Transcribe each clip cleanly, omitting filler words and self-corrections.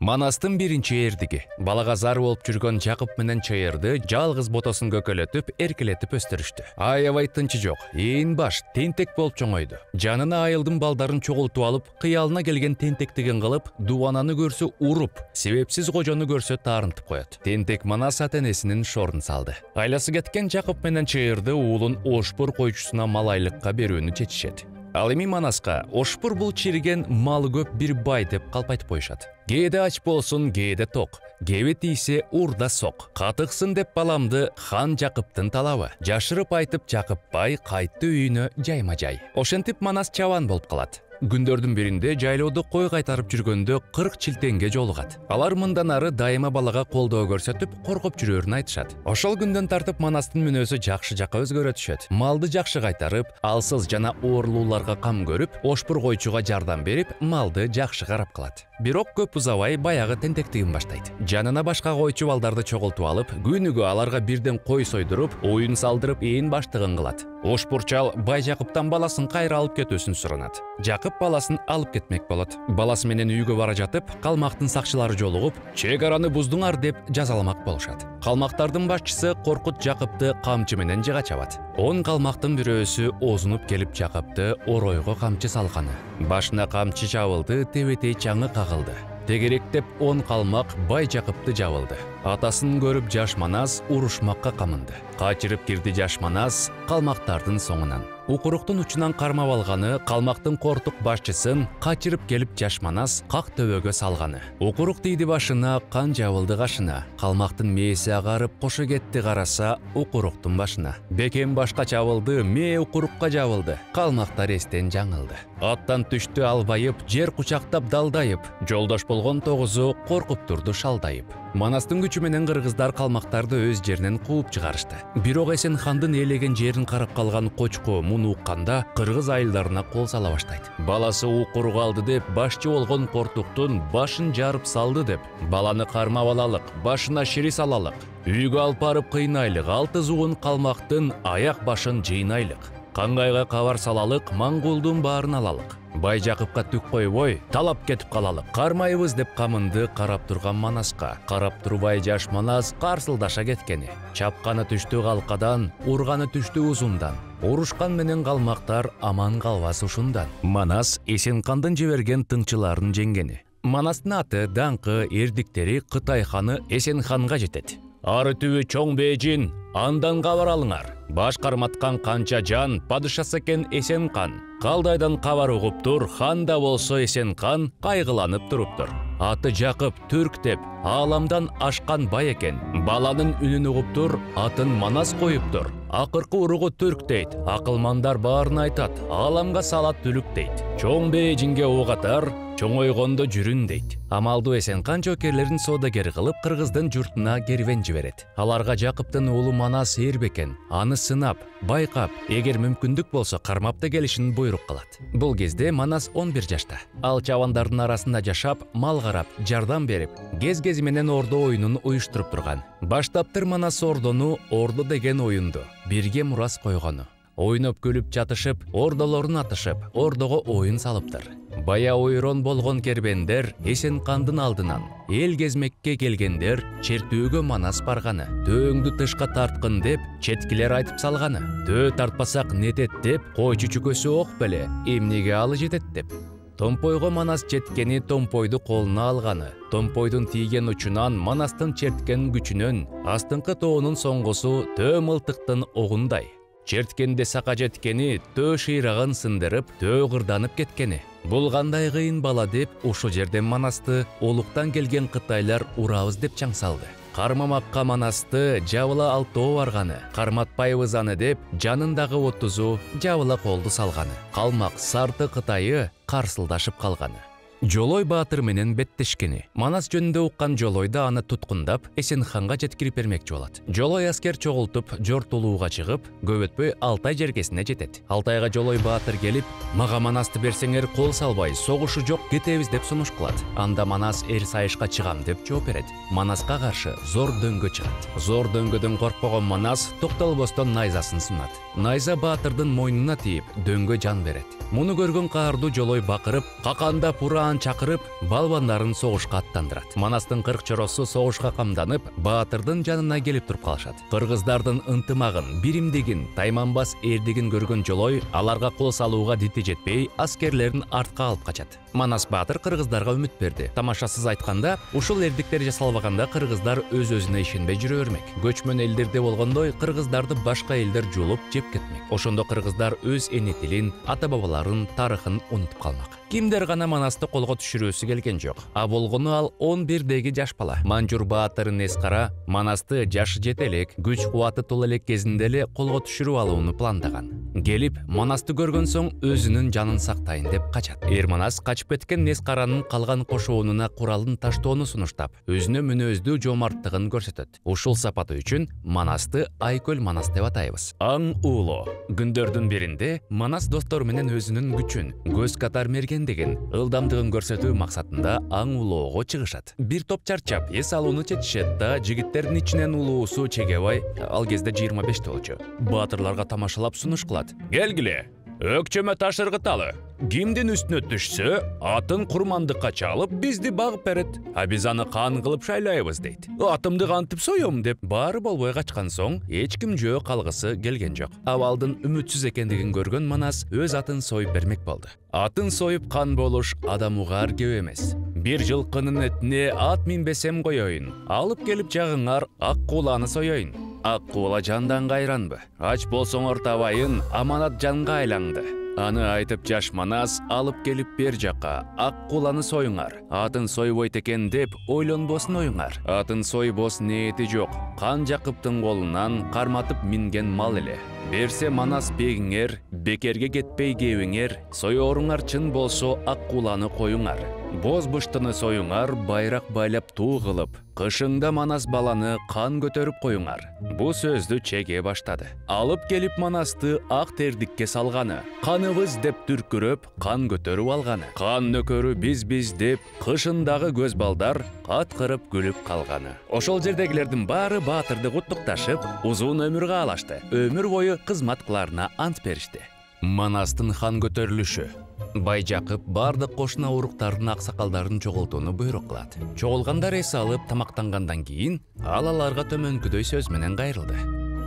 Манастын биринчи эрдиги. Балага зар болуп жүргөн Жакып менен Чайырды жалгыз ботосун көкөлөтүп, эркелетип өстүрүштү. Аябай тынчы жок, ээн баш, тентек болуп чоңойду. Жанына айылдын балдарын чогултуп алып, кыялына келген тентектигин кылып, дубананы көрсө уруп, себепсиз кожону көрсө таарынтып коет. Тентек Манас ата-энесинин шорун салды. Айласы кеткен Жакып менен Чайырды уулун Ошпур койчусуна малайлыкка берүүнү чечишет. Ал эми Манаска Ошпур бул чириген малы көп бир бай деп калпайтып коюшат. Кээде ач болсун, кээде ток, кээде тийсе урда сок. Катыксын деп баламды хан Жакыптын талабы. Жашырып айтып Жакып бай кайтты үйүнө жайма-жай. Ошентип Манас чабан болуп калат. Күндөрдүн биринде жайлоодо кой кайтарып жүргөндө 40 чилтенге жолугат. Алар мындан ары дайыма балага колдоо көрсөтүп, коркуп жүрөрүн айтышат. Ошол күндөн тартып Манастын мүнөзү жакшы жакка өзгөрө түшөт. Малды жакшы кайтарып, алсыз жана оорлууларга кам көрүп, Ошпур койчуга жардам берип, малды жакшы карап калат. Бирок көп узабай баягы тентектигин баштайт. Жанына башка койчу балдарды чогултуп алып, күнүгө аларга бирден кой сойдуруп, оюн салдырып, ээн баштыгын кылат. Ошпурчал бай Жакыптан баласын кайра алып кетүүсүн суранат. Жакып баласын алып кетмек болот. Баласы менен үйгө бара жатып, калмактын сакчылары жолугуп, чек араны буздуңар деп жазаламак болушат. Калмактардын башчысы Коркут Жакыпты камчы менен жыга чабат. 10 калмактын бирөөсү озунуп келип Жакыпты оройго камчы салганы. Башына камчы чабылды, тебетей чаңы кагылды. Тегеректеп 10 калмак бай Жакыпты жабылды. Атасын көрүп жаш Манас урушмакка камынды. Качырып кирди жаш Манас калмактардын соңунан. Укуруктун учунан кармап алганы, калмактын кортук башчысын качырып келип жаш Манас как төбөгө салганы. Укурук тийди башына, кан жабылды кашына. Калмактын мээси агарып кошо кетти караса укуруктун башына. Бекем башка чабылды, мээ укурукка жабылды. Калмактар эстен жаңылды. Аттан түштү албайып, жер кучактап далдайып. Жолдош болгон тогузу коркуп турду шалдайып. Манастын күчү менен кыргыздар калмактарды өз жеринен кууп чыгарышты. Бирок Эсен хандын ээлеген жерин карап калган Кочко муну укканда кыргыз айылдарына кол сала баштайт. Баласы укурук алды деп башчы болгон Кортуктун башын жарып салды деп, баланы кармап алалык, башына шири салалык, үйгө алып барып кыйнайлык, 6 зуун калмактын аяк башын жыйнайлык. Кангайга кабар салалык, маңгулдун баарын алалык. Бай Жакыпка түк койбой, талап кетип калалык. Кармайбыз деп камынды карап турган Манаска. Карап турбай жаш Манас карсылдаша кеткени. Чапканы түштү калкадан, урганы түштү узундан. Урушкан менен калмактар аман калбас ушундан. Манас Эсен хандын жиберген тыңчыларын жеңгени. Манастын аты, даңкы, эрдиктери Кытай ханы Эсен ханга жетет. Ары түбү чоң бейжин, андан кабар алыңар. Баш карматкан канча жан, падышасы экен Эсен хан. Калдайдан кабар угуптур, хан да болсо Эсен хан кайгыланып туруптур. Аты Жакып түрк деп, ааламдан ашкан бай экен. Баланын үнүн угуптур, атын Манас коюптур. Акыркы уругу түрк дейт, акылмандар баарын айтат, ааламга салат түлүк дейт. Чоң бейжинге ок атар, чоңойгондо жүрүн дейт. Амалдуу Эсен хан жокерлерин соодагер кылып кыргыздын журтуна кервен жиберет. Аларга Жакыптын уулу Манас ээрбекен, аны сынап, байкап, эгер мүмкүндүк болсо кармапта келишин буйрук кылат. Бул кезде Манас 11 жашта. Ал чабандардын арасында жашап, мал карап, жардам берип, кез-кези менен ордо оюнун уюштуруп турган. Баштаптыр Манас ордону, ордо деген оюнду бирге мурас койгону. Ойноп күлүп жатышып, ордолорун атышып, ордого оюн салыптыр. Бая ойрон болгон кербендер Эсен хандын алдынан, эл кезмекке келгендер чертүүгө Манас барганы. Төөңдү тышка тарткын деп четкилер айтып салганы. Төө тартпасак нетет деп койчу чүкөсү ок беле, эмнеге алы жетет деп. Томпойго Манас четкени томпойду колуна алганы. Томпойдун тийген учунан Манастын черткен күчүнөн астыңкы тоонун соңгусу төө мылтыктын огундай. Черткенде сака жеткени, төө шыйрагын сындырып, төө кырданып кеткени. Бул кандай кыйын бала деп, ушул жерден Манасты олуктан келген кытайлар урабыз деп чаң салды. Кармамакка Манасты жабыла алтоо барганы, карматпайбыз аны деп, жанындагы 30-у жабыла колду салганы. Калмак сарты Кытайы карсылдашып калганы. Жолой баатыр менен беттешкени. Манас жөнүндө уккан Жолой да аны туткундап, Эсен ханга жеткирип бермекчи болот. Жолой аскер чогултуп, жортулууга чыгып, көп өтпөй Алтай жергесине жетет. Алтайга Жолой баатыр келип, мага Манасты берсеңер кол салбай, согушу жок кетебиз деп сунуш кылат. Анда Манас эр сайышка чыгам деп жооп берет. Манаска каршы зор дөңгө чыгат. Зор дөңгөдөн коркпогон Манас токтолбостон найзасын сунат. Найза баатырдын мойнуна тийип, дөңгө жан берет. Муну көргөн каардуу Жолой бакырып, каканда пура улаан чакырып, балбандарын согушка аттандырат. Манастын 40 чоросу согушка камданып, баатырдын жанына келип туруп калышат. Кыргыздардын ынтымагын, биримдигин, тайманбас эрдигин көргөн Жолой аларга кол салууга дити жетпей, аскерлерин артка алып качат. Манас баатыр кыргыздарга үмүт берди. Тамашасыз айтканда, ушул эрдиктер жасалбаганда кыргыздар өз-өзүнө ишенбей жүрө бермек. Көчмөн элдерде болгондой, кыргыздарды башка элдер жулуп жеп кетмек. Ошондо кыргыздар өз эне тилин, ата-бабаларын, тарыхын унутуп калмак. Кимдер гана Манасты колго түшүрүүсү келген жок. А болгону ал 11деги жаш бала. Манжур баатырын эс кара, Манасты жашы жете элек, күч кубаты тола элек кезинде эле колго түшүрүп алууну пландаган. Келип, Манасты көргөн соң өзүнүн жанын сактайын деп качат. Манас качып кеткен Нескаранын калган кошоонуна куралын таштоону сунуштап, өзүнө мүнөздүү жомарттыгын көрсөтөт. Ушул сапаты үчүн Манасты Айкөл Манас деп атайбыз. Аң уулу. Күндөрдүн биринде Манас достору менен өзүнүн күчүн, көз катар мергендигин, ылдамдыгын көрсөтүү максатында аң уулоого чыгышат. Бир топ чарчап, эс алууну чечишет да, жигиттердин ичинен улуусу Чегебай, ал кезде 25 болчу, баатырларга тамашалап сунуш кылат. Келгиле, өкчөмө таш ыргыталы. Кимдин үстүнө түшсө, атын курмандыкка чалып, бизди багып берет. А биз аны кан кылып шайлайбыз дейт. Атымды кантип соём деп баары болбой качкан соң, эч ким жөө калгысы келген жок. Абалдын үмүтсүз экендигин көргөн Манас өз атын союп бермек болду. Атын союп кан болуш адам угаар кеп эмес. Бир жылкынын этине ат минбесем коёюн. Алып келип жагыңар ак кууланы соёюн. Ак куула жандан кайранбы? Ач болсоңор табайын, аманат жанга айланды. Аны айтып жаш Манас алып келип бер жака, ак кууланы союңар. Атын сойбойт экен деп ойлонбосун оюңар. Атын сойбос ниети жок. Кан Жакыптын колунан карматып минген мал эле. Берсе Манас бегиңер, бекерге кетпей кебиңер, союоруңар чын болсо ак кууланы коюңар. Боз быштыны союңар, байрак байлап туу кылып, кышыңда Манас баланы кан көтөрүп коюңар. Бу сөздү Чеге баштады. Алып келип Манасты ак тердикке салганы, каныбыз деп түркүрөп, кан көтөрүп алганы. Кан нөкөрү биз деп, кышындагы көз балдар каткырып күлүп калганы. Ошол жердегилердин баары баатырды куттукташып, узун өмүр каалашты. Өмүр бою кызмат кыларына ант беришти. Манастын хан көтөрүлүшү. Бай Жакып бардык кошуна уруктардын аксакалдарын чогултууну буйрук кылат. Чогулгандар эс алып тамактангандан кийин ал аларга төмөнкүдөй сөз менен кайрылды.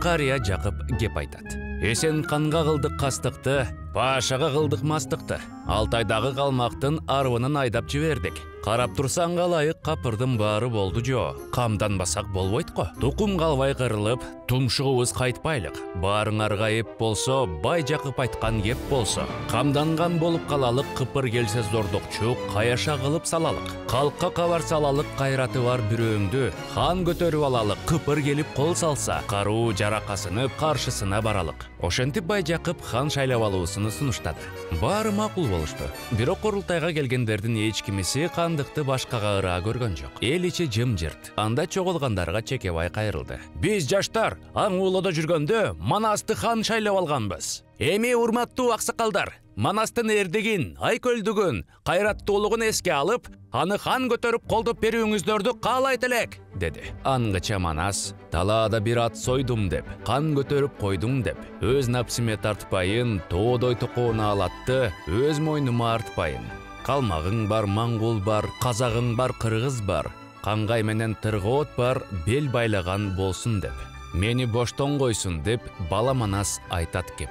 Карыя Жакып кеп айтат. Эсен канга кылдык кастыкты, пашага кылдык мастыкты. Алтайдагы калмактын арбынын айдап жибердик. Карап турсаң ылайык капырдын баары болду жо. Камданбасак болбойт го. Тукум калбай кырылып, тумшугубуз кайтпайлык. Баарыңарга эп болсо, Бай Жакып айткан кеп болсо. Камданган болуп калалык, кыпыр келсе зордокчу, каяша кылып салалык. Калкка кабар салалык, кайраты бар бирөөңдү, хан көтөрүп алалык. Кыпыр келип кол салса, каруу жаракасынып каршысына баралык. Ошентип Бай Жакып хан шайлап алуусуну сунуштады. Баары макул болушту. Бирок курултайга келгендердин эч кимиси кандыкты башкага ыраа көргөн жок. Эл ичи жымжырт. Анда чогулгандарга Чекебай кайрылды. Биз жаштар аң уулоодо жүргөндө Манасты хан шайлап алганбыз. Эми урматтуу аксакалдар, Манастын эрдигин, айкөлдүгүн, кайраттуулугун эске алып, аны хан көтөрүп колдоп берүүңүздөрдү каалайт элек, деди. Ангыча Манас, талаада бир ат сойдум деп, кан көтөрүп койдум деп, өз напсиме тартпайын, тоодой токоону алатты, өз мойнума артпайын. Калмагың бар, маңгул бар, казагың бар, кыргыз бар, кангай менен тыргоот бар, бел байлаган болсун деп. Мени боштон койсун деп, бала Манас айтат кеп.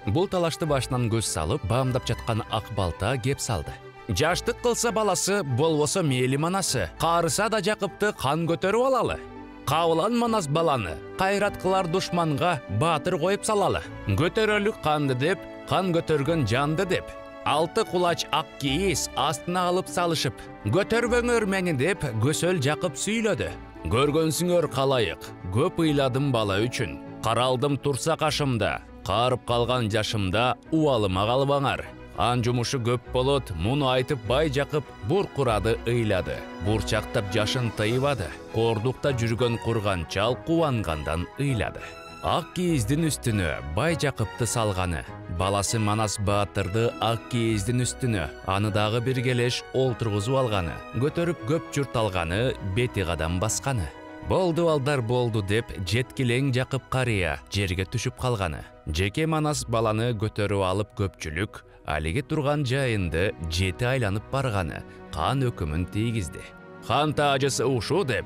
Бул талашты башынан көз салып, баамдап жаткан ак балта кеп салды. Жаштык кылса баласы, болбосо мейли Манасы, каарыса да Жакыпты кан көтөрүп алалы. Кабылан Манас баланы, кайрат кылар душманга баатыр коюп салалы. Көтөрөлүк канды деп, кан көтөргөн жанды деп. Алты кулач ак кийиз астына алып салышып, көтөрбөңөр мени деп Көсөл Жакып сүйлөдү. Көргөнсүңөр калайык, көп ыйладым бала үчүн. Каралдым турса кашымда, карып калган жашымда убалыма калбаңар. Ан жумушу көп болот, муну айтып Бай Жакып буркурады ыйлады. Бурчактап жашын тыйбады. Кордукта жүргөн курганчал кубангандан ыйлады. Ак кийиздин үстүнө Бай Жакыпты салганы. Баласы Манас баатырды ак кийиздин үстүнө, аны дагы бир келеш олтургузуп алганы. Көтөрүп көп журт алганы, бети кадам басканы. Болду балдар болду деп, жеткилең Жакып карыя жерге түшүп калганы. Жеке Манас баланы көтөрүп алып көпчүлүк, Алиги турган жайында 7 айланып барганы кан өкүмүн тийгизди. Хан таажысы ушул деп,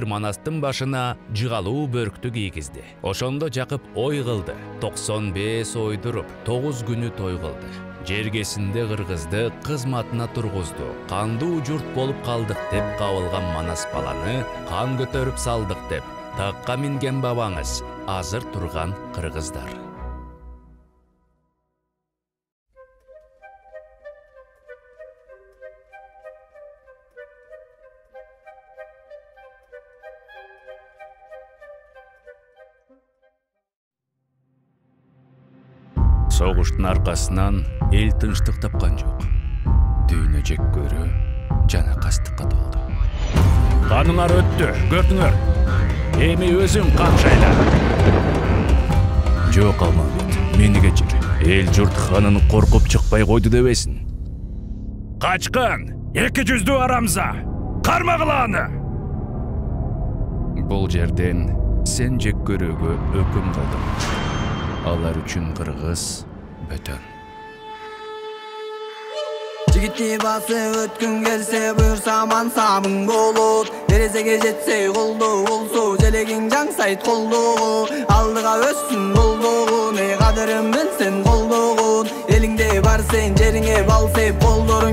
Манастын башына жыгалуу бөрктү кийгизди. Ошондо Жакып ой кылды. 95 ойдуруп, 9 күнү той кылды. Жергесинде кыргызды кызматына тургузду. Кандуу журт болуп калдык деп кабылган Манас баланы кан көтөрүп салдык деп такка минген бабаңыз азыр турган кыргыздар. Согуштун аркасынан эл тынчтык тапкан жок. Дүйнө жек көрө, жана кастыкка толду. Каныңар өттү, көрдүңөр. Эми өзүң кан шайла. Жок Алмамбет, мени кечир. Эл журт ханын коркуп чыкпай койду дебесин. Качкан, 200 арамза, кармагыла аны. Бул жерден сен жек көрүүгө өкүм кылдың. Алар үчүн кыргыз бөтөн. Жигитти басы өткүн келсе буюрса мансабың болот. Терезеге жетсе колдоо болсо желегиң жаңсайт колдоо. Алдыга өссүн колдоо, не кадырын билсен колдоо. Элиңде бар сен жериңе бал сеп, колдорун